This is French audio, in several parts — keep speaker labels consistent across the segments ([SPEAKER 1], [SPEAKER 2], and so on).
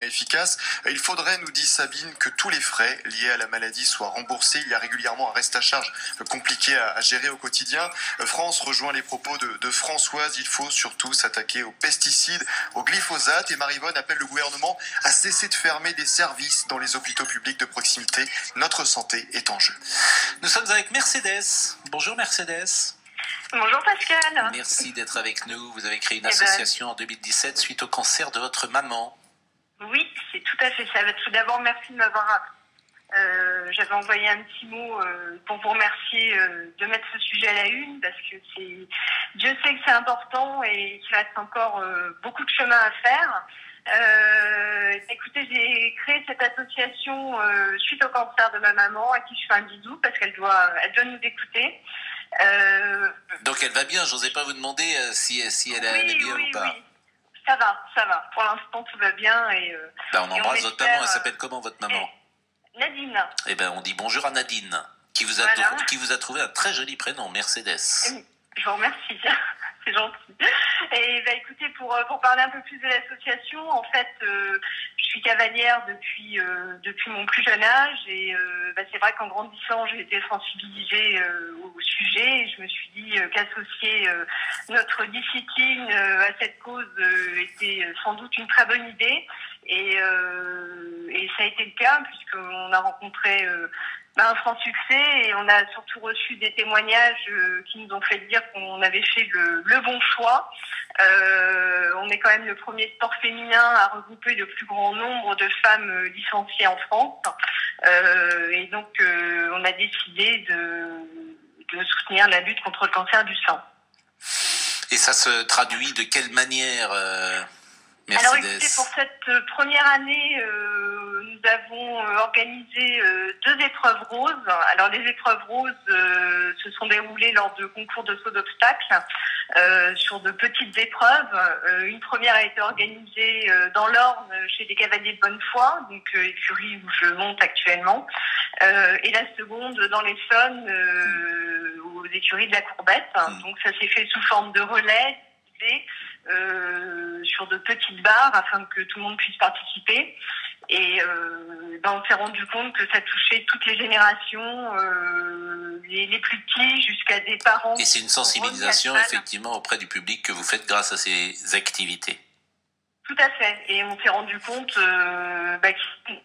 [SPEAKER 1] efficace. Il faudrait, nous dit Sabine, que tous les frais liés à la maladie soient remboursés. Il y a régulièrement un reste à charge compliqué à gérer au quotidien. France rejoint les propos de Françoise. Il faut surtout s'attaquer aux pesticides, au glyphosate. Et Maryvonne appelle le gouvernement à cesser de fermer des services dans les hôpitaux publics de proximité. Notre santé est en jeu.
[SPEAKER 2] Nous sommes avec Mercedes. Bonjour Mercedes.
[SPEAKER 3] Bonjour Pascal.
[SPEAKER 2] Merci d'être avec nous. Vous avez créé une association en 2017 suite au cancer de votre maman.
[SPEAKER 3] Oui, c'est tout à fait ça. Tout d'abord, merci de m'avoir appelé. J'avais envoyé un petit mot pour vous remercier de mettre ce sujet à la une parce que Dieu sait que c'est important et qu'il reste encore beaucoup de chemin à faire. Écoutez, j'ai créé cette association suite au cancer de ma maman à qui je fais un bisou parce qu'elle doit nous écouter.
[SPEAKER 2] Donc elle va bien, j'osais pas vous demander si elle allait bien ou pas.
[SPEAKER 3] Oui. Ça va. Pour l'instant, tout va bien.
[SPEAKER 2] On embrasse votre maman. Elle s'appelle comment, votre maman?
[SPEAKER 3] Nadine.
[SPEAKER 2] Eh ben, on dit bonjour à Nadine, qui vous a trouvé un très joli prénom, Mercedes.
[SPEAKER 3] Je vous remercie. C'est gentil. Et écoutez, pour parler un peu plus de l'association, en fait, je suis cavalière depuis mon plus jeune âge et c'est vrai qu'en grandissant, j'ai été sensibilisée au sujet et je me suis dit qu'associer notre discipline à cette cause était sans doute une très bonne idée et ça a été le cas puisqu'on a rencontré un franc succès et on a surtout reçu des témoignages qui nous ont fait dire qu'on avait fait le bon choix. On est quand même le premier sport féminin à regrouper le plus grand nombre de femmes licenciées en France. Et donc, on a décidé de soutenir la lutte contre le cancer du sein.
[SPEAKER 2] Et ça se traduit de quelle manière, Mercedes?
[SPEAKER 3] Alors écoutez, pour cette première année, nous avons organisé 2 épreuves roses. Alors les épreuves roses se sont déroulées lors de concours de saut d'obstacles sur de petites épreuves. Une première a été organisée dans l'Orne chez des cavaliers de bonne foi, donc écurie où je monte actuellement, et la seconde dans l'Essonne aux écuries de la Courbette. Donc ça s'est fait sous forme de relais sur de petites barres afin que tout le monde puisse participer. Et on s'est rendu compte que ça touchait toutes les générations, les plus petits jusqu'à des parents.
[SPEAKER 2] Et c'est une sensibilisation effectivement auprès du public que vous faites grâce à ces activités.
[SPEAKER 3] Tout à fait. Et on s'est rendu compte qu'il y avait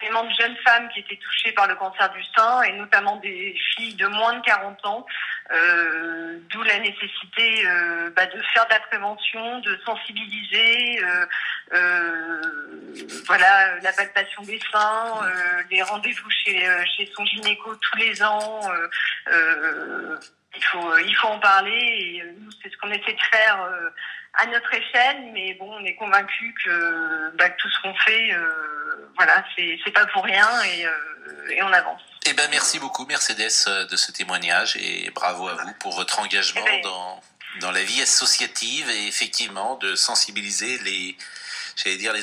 [SPEAKER 3] énormément de jeunes femmes qui étaient touchées par le cancer du sein, et notamment des filles de moins de 40 ans, d'où la nécessité de faire de la prévention, de sensibiliser, la palpation des seins, les rendez-vous chez son gynéco tous les ans. Il faut en parler, et nous, c'est ce qu'on essaie de faire à notre échelle, mais bon, on est convaincus que tout ce qu'on fait, c'est pas pour rien, et on avance.
[SPEAKER 2] Eh ben, merci beaucoup Mercedes de ce témoignage, et bravo à vous pour votre engagement dans la vie associative, et effectivement de sensibiliser les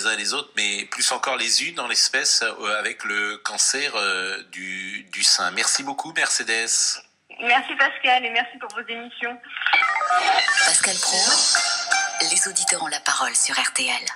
[SPEAKER 2] uns et les autres, mais plus encore les unes en l'espèce avec le cancer du sein. Merci beaucoup Mercedes.
[SPEAKER 3] Merci Pascal, et merci pour vos émissions.
[SPEAKER 4] Pascal Praud, les auditeurs ont la parole sur RTL.